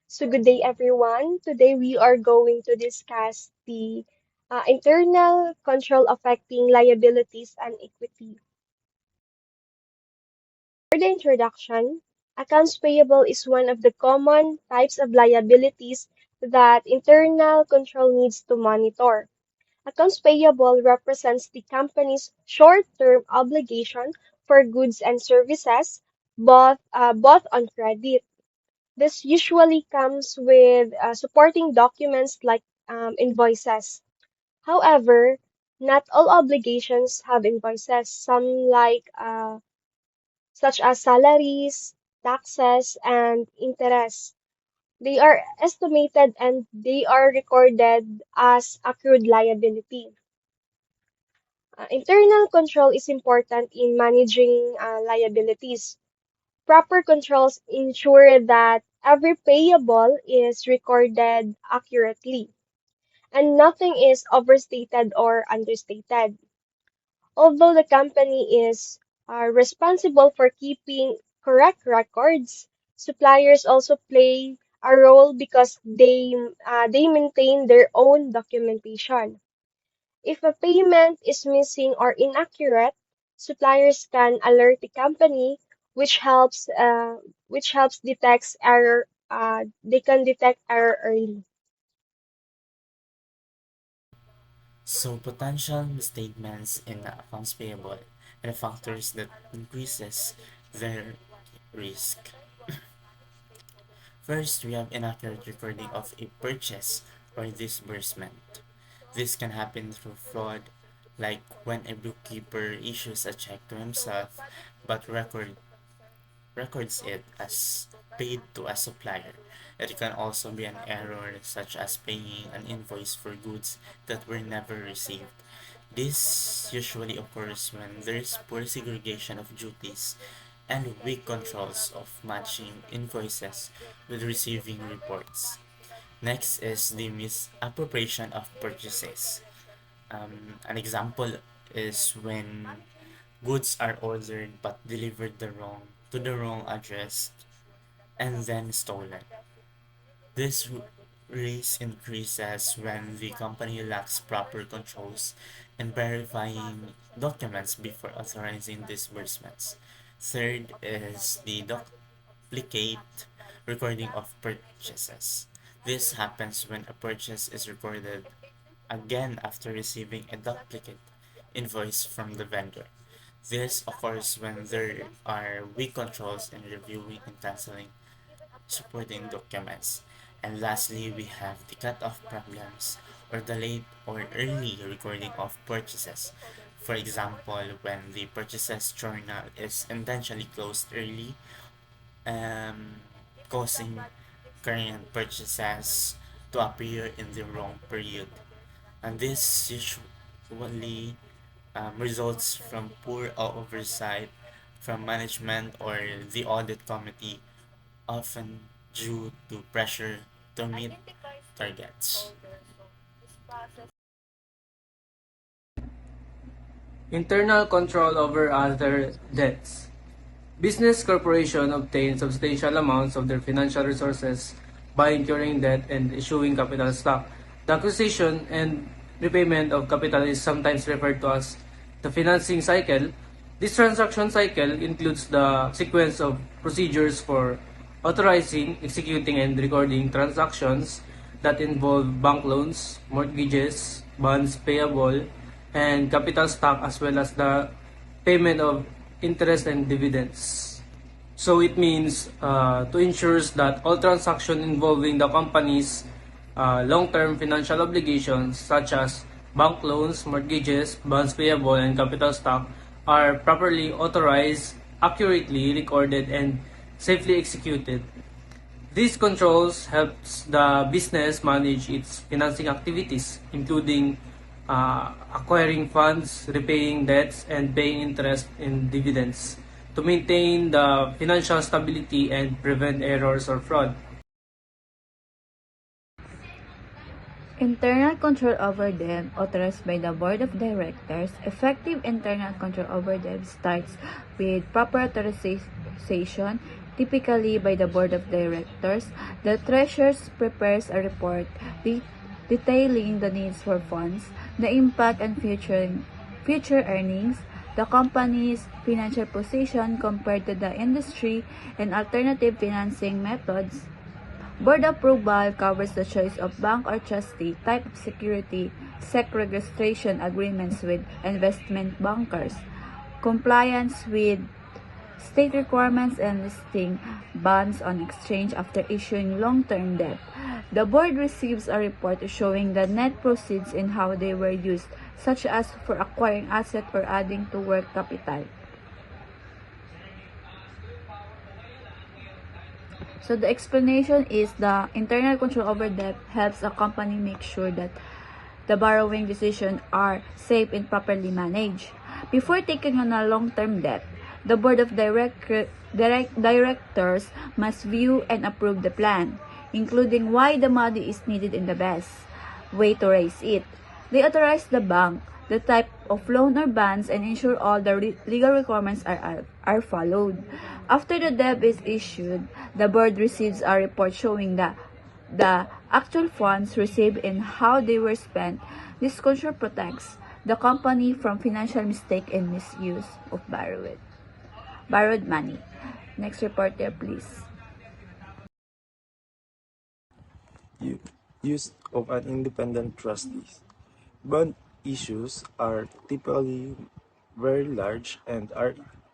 So, good day, everyone. Today, we are going to discuss the internal control affecting liabilities and equity. For the introduction, accounts payable is one of the common types of liabilities that internal control needs to monitor. Accounts payable represents the company's short-term obligation for goods and services, both on credit. This usually comes with supporting documents like invoices. However, not all obligations have invoices. Some, such as salaries, taxes, and interest, they are estimated and they are recorded as accrued liability. Internal control is important in managing liabilities. Proper controls ensure that every payable is recorded accurately and nothing is overstated or understated. Although the company is responsible for keeping correct records, suppliers also play a role because they maintain their own documentation. If a payment is missing or inaccurate, suppliers can alert the company, which helps detect error. They can detect error early. So potential misstatements in the accounts payable are factors that increases their risk. First, we have inaccurate recording of a purchase or disbursement. This can happen through fraud, like when a bookkeeper issues a check to himself but records it as paid to a supplier. It can also be an error such as paying an invoice for goods that were never received. This usually occurs when there is poor segregation of duties and weak controls of matching invoices with receiving reports. Next is the misappropriation of purchases. An example is when goods are ordered but delivered to the wrong address and then stolen. This risk increases when the company lacks proper controls in verifying documents before authorizing disbursements. Third is the duplicate recording of purchases. This happens when a purchase is recorded again after receiving a duplicate invoice from the vendor. This occurs when there are weak controls in reviewing and canceling supporting documents. And lastly, we have the cut-off problems or the late or early recording of purchases. For example, when the purchases journal is intentionally closed early, um, causing current purchases to appear in the wrong period. And this usually results from poor oversight from management or the audit committee, often due to pressure to meet targets. Internal control over other debts. Business corporation obtain substantial amounts of their financial resources by incurring debt and issuing capital stock. The acquisition and repayment of capital is sometimes referred to as the financing cycle. This transaction cycle includes the sequence of procedures for authorizing, executing, and recording transactions that involve bank loans, mortgages, bonds payable, and capital stock, as well as the payment of interest and dividends. So it means to ensure that all transactions involving the company's long-term financial obligations such as bank loans, mortgages, bonds payable, and capital stock are properly authorized, accurately recorded, and safely executed. These controls helps the business manage its financing activities, including acquiring funds, repaying debts, and paying interest and dividends to maintain the financial stability and prevent errors or fraud. Internal control over them, authorized by the Board of Directors. Effective internal control over them starts with proper authorization typically by the board of directors. The treasurer prepares a report detailing the needs for funds, the impact and future earnings, the company's financial position compared to the industry, and alternative financing methods. Board approval covers the choice of bank or trustee, type of security, SEC registration agreements with investment bankers, compliance with state requirements, and listing bonds on exchange after issuing long-term debt. The board receives a report showing the net proceeds and how they were used, such as for acquiring asset or adding to work capital. So the explanation is the internal control over debt helps a company make sure that the borrowing decisions are safe and properly managed. Before taking on a long-term debt, the board of directors must view and approve the plan, including why the money is needed and the best way to raise it. They authorize the bank, the type of loan or bonds, and ensure all the legal requirements are followed. After the debt is issued, the board receives a report showing the actual funds received and how they were spent. This control protects the company from financial mistake and misuse of borrowed money. Next reporter, please. Use of an independent trustee. Bond issues are typically very large and are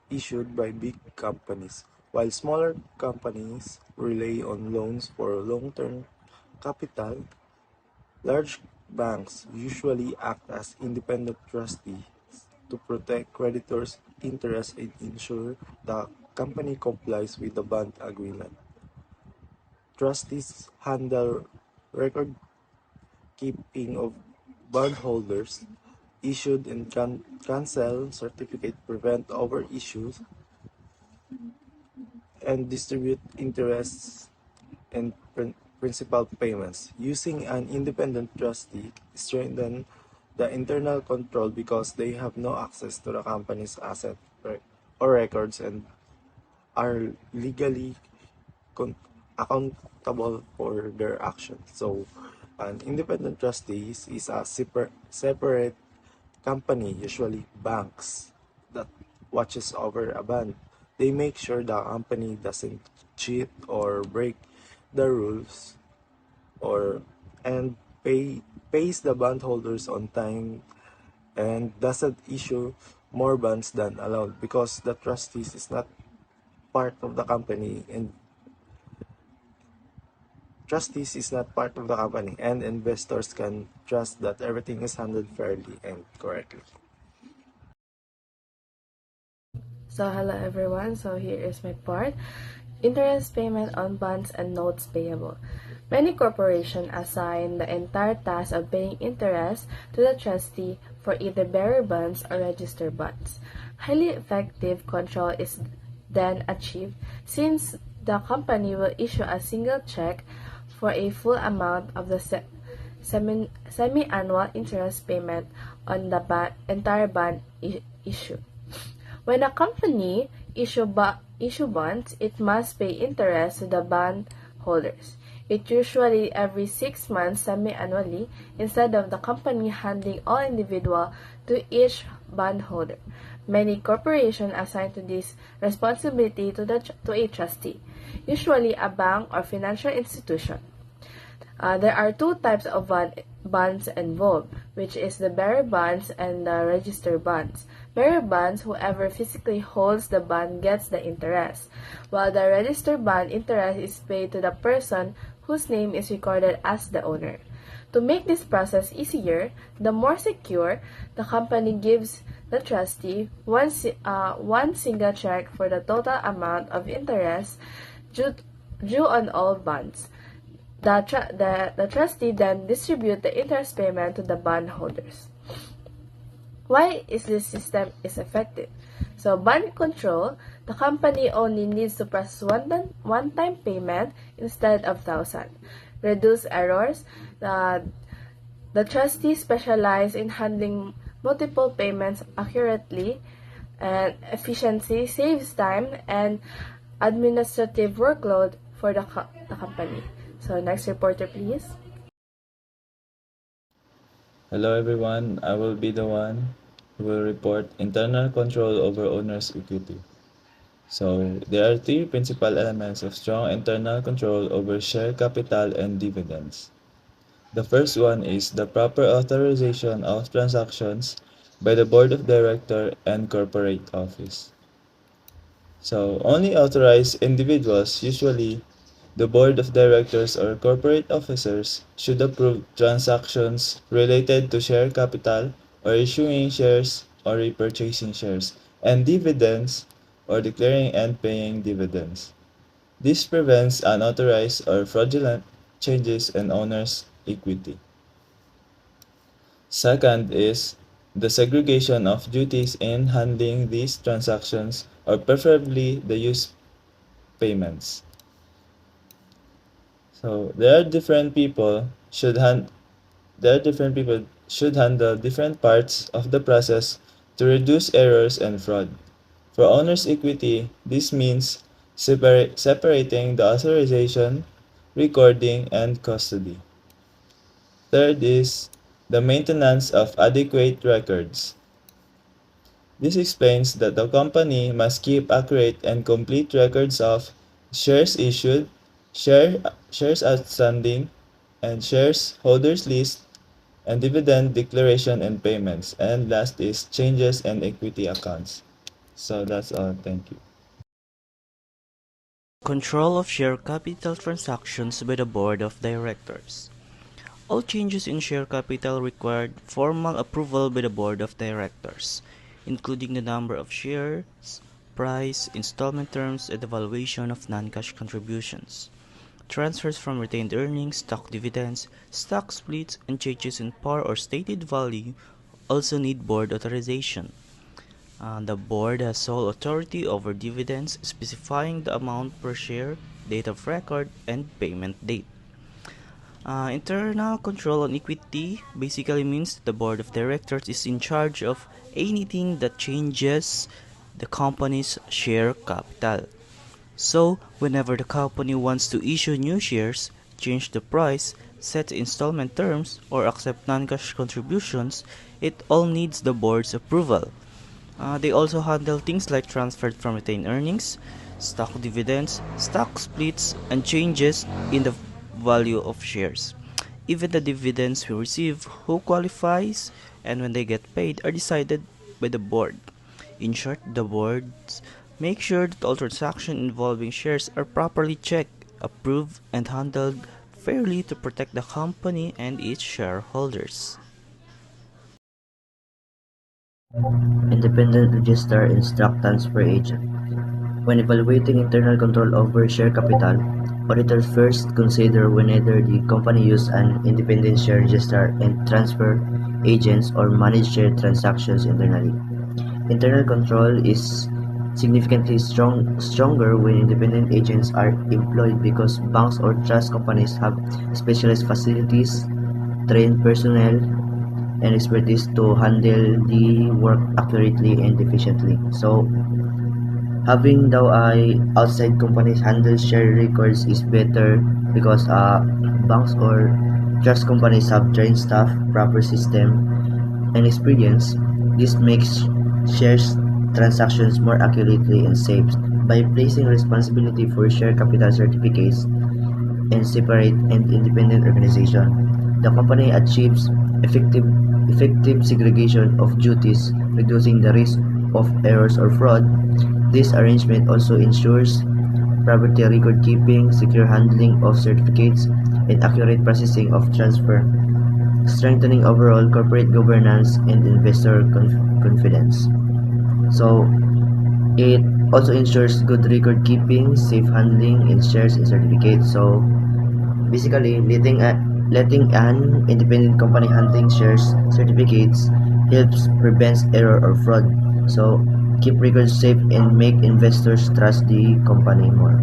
issued by big companies, while smaller companies rely on loans for long-term capital. Large banks usually act as independent trustees to protect creditors' interests and ensure the company complies with the bond agreement. Trustees handle record keeping of bondholders, issued and cancel certificate, prevent overissues, and distribute interests and principal payments. Using an independent trustee strengthen the internal control because they have no access to the company's asset or records and are legally accountable for their actions. So, an independent trustee is a separate company, usually banks, that watches over a bond. They make sure the company doesn't cheat or break the rules or and pays the bondholders on time and doesn't issue more bonds than allowed because the trustees is not part of the company and trustees is not part of the company and investors can trust that everything is handled fairly and correctly. So hello everyone, so here is my part. Interest payment on bonds and notes payable. Many corporations assign the entire task of paying interest to the trustee for either bearer bonds or registered bonds. Highly effective control is then achieved since the company will issue a single check for a full amount of the semi-annual interest payment on the entire bond issue. When a company issue bonds, it must pay interest to the bond holders. It usually every 6 months semi-annually instead of the company handling all individual to each bondholder. Many corporations assign to this responsibility to a trustee, usually a bank or financial institution. There are two types of bonds involved, which is the bearer bonds and the registered bonds. Bearer bonds, whoever physically holds the bond gets the interest, while the registered bond interest is paid to the person whose name is recorded as the owner. To make this process easier, the more secure, the company gives the trustee one single check for the total amount of interest due on all bonds. The trustee then distributes the interest payment to the bondholders. Why is this system effective? So, bond control, the company only needs to process one-time payment instead of 1,000. Reduce errors. The trustee specializes in handling multiple payments accurately, and efficiency saves time and administrative workload for the company. So next reporter, please. Hello everyone, I will be the one who will report internal control over owner's equity. So, there are three principal elements of strong internal control over share capital and dividends. The first one is the proper authorization of transactions by the board of director and corporate office. So, only authorized individuals, usually the board of directors or corporate officers, should approve transactions related to share capital or issuing shares or repurchasing shares, and dividends or declaring and paying dividends. This prevents unauthorized or fraudulent changes in owner's equity. Second is the segregation of duties in handling these transactions, or preferably the use payments. So there are different people should handle different parts of the process to reduce errors and fraud. For owner's equity, this means separating the authorization, recording, and custody. Third is the maintenance of adequate records. This explains that the company must keep accurate and complete records of shares issued, shares outstanding, and shares holders list, and dividend declaration and payments. And last is changes in equity accounts. So that's all. Thank you. Control of share capital transactions by the board of directors. All changes in share capital required formal approval by the board of directors, including the number of shares, price, installment terms, and the valuation of non-cash contributions. Transfers from retained earnings, stock dividends, stock splits, and changes in par or stated value also need board authorization. The board has sole authority over dividends, specifying the amount per share, date of record, and payment date. Internal control on equity basically means the board of directors is in charge of anything that changes the company's share capital. So, whenever the company wants to issue new shares, change the price, set installment terms, or accept non-cash contributions, it all needs the board's approval. They also handle things like transferred from retained earnings, stock dividends, stock splits, and changes in the value of shares. Even the dividends we receive, who qualifies, and when they get paid are decided by the board. In short, the boards make sure that all transactions involving shares are properly checked, approved, and handled fairly to protect the company and its shareholders. Independent registrar and stock transfer agent. When evaluating internal control over share capital, auditors first consider whether the company used an independent share registrar and transfer agents or managed share transactions internally. Internal control is significantly stronger when independent agents are employed because banks or trust companies have specialized facilities, trained personnel, and expertise to handle the work accurately and efficiently. So, having the outside companies handle share records is better because banks or trust companies have trained staff, proper system, and experience. This makes shares transactions more accurately and safe. By placing responsibility for share capital certificates in separate and independent organization, the company achieves effective segregation of duties, reducing the risk of errors or fraud. This arrangement also ensures property record keeping, secure handling of certificates, and accurate processing of transfer, strengthening overall corporate governance and investor confidence. So, it also ensures good record keeping, safe handling in shares and certificates. So, basically, letting an independent company handling shares certificates helps prevents error or fraud. So, keep records safe and make investors trust the company more.